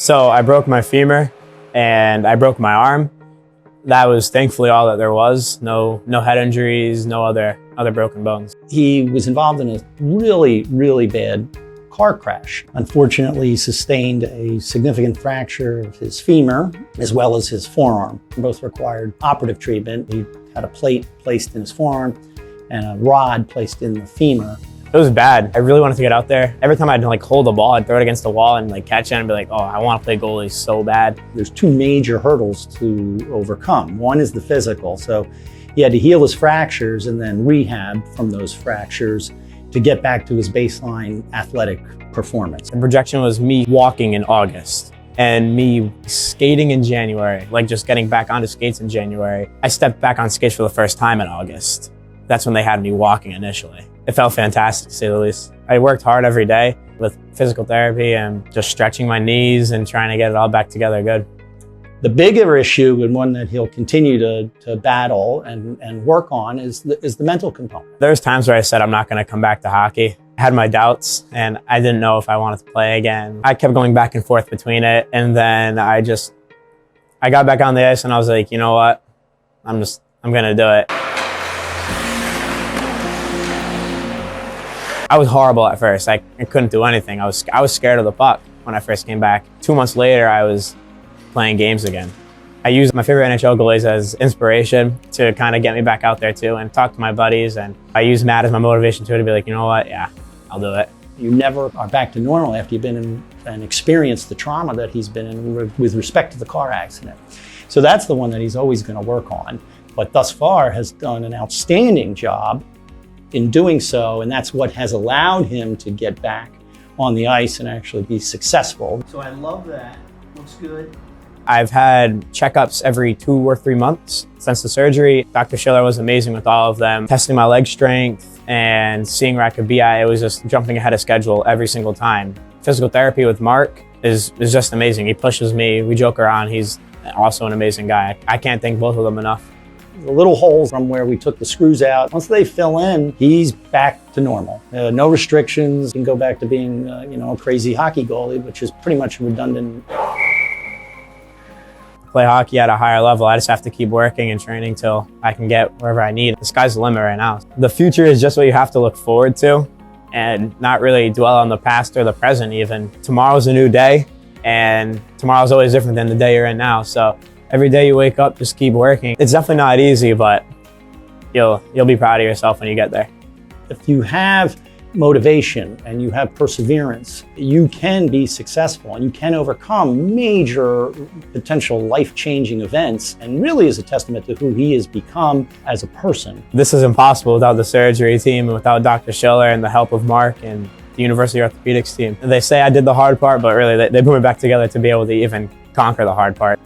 So I broke my femur and I broke my arm. That was thankfully all that there was. No head injuries, no other broken bones. He was involved in a really bad car crash. Unfortunately, he sustained a significant fracture of his femur as well as his forearm. Both required operative treatment. He had a plate placed in his forearm and a rod placed in the femur. It was bad. I really wanted to get out there. Every time I'd hold the ball, I'd throw it against the wall and catch it and be like, oh, I want to play goalie so bad. There's two major hurdles to overcome. One is the physical. So he had to heal his fractures and then rehab from those fractures to get back to his baseline athletic performance. The projection was me walking in August and me skating in January, just getting back onto skates in January. I stepped back on skates for the first time in August. That's when they had me walking initially. It felt fantastic, to say the least. I worked hard every day with physical therapy and just stretching my knees and trying to get it all back together good. The bigger issue, and one that he'll continue to battle and work on, is the mental component. There's times where I said I'm not going to come back to hockey. I had my doubts and I didn't know if I wanted to play again. I kept going back and forth between it, and then I got back on the ice and I was like, you know what? I'm going to do it. I was horrible at first. I couldn't do anything. I was scared of the puck when I first came back. 2 months later, I was playing games again. I used my favorite NHL goalies as inspiration to kind of get me back out there too and talk to my buddies. And I used Matt as my motivation too, to be like, you know what? Yeah, I'll do it. You never are back to normal after you've been in and experienced the trauma that he's been in with respect to the car accident. So that's the one that he's always going to work on, but thus far has done an outstanding job in doing so, and that's what has allowed him to get back on the ice and actually be successful. So I love that. Looks good. I've had checkups every 2 or 3 months since the surgery. Dr. Schiller was amazing with all of them, testing my leg strength and seeing where I could be at. It was just jumping ahead of schedule every single time. Physical therapy with Mark is just amazing. He pushes me, we joke around. He's also an amazing guy. I can't thank both of them enough. The little holes from where we took the screws out, once they fill in, he's back to normal. No restrictions. He can go back to being a crazy hockey goalie, which is pretty much redundant. Play hockey at a higher level. I just have to keep working and training till I can get wherever I need. The sky's the limit right now. The future is just what you have to look forward to and not really dwell on the past or the present even. Tomorrow's a new day, and tomorrow's always different than the day you're in now. So every day you wake up, just keep working. It's definitely not easy, but you'll be proud of yourself when you get there. If you have motivation and you have perseverance, you can be successful and you can overcome major potential life-changing events, and really is a testament to who he has become as a person. This is impossible without the surgery team and without Dr. Schiller and the help of Mark and the University Orthopedics team. They say I did the hard part, but really they put me back together to be able to even conquer the hard part.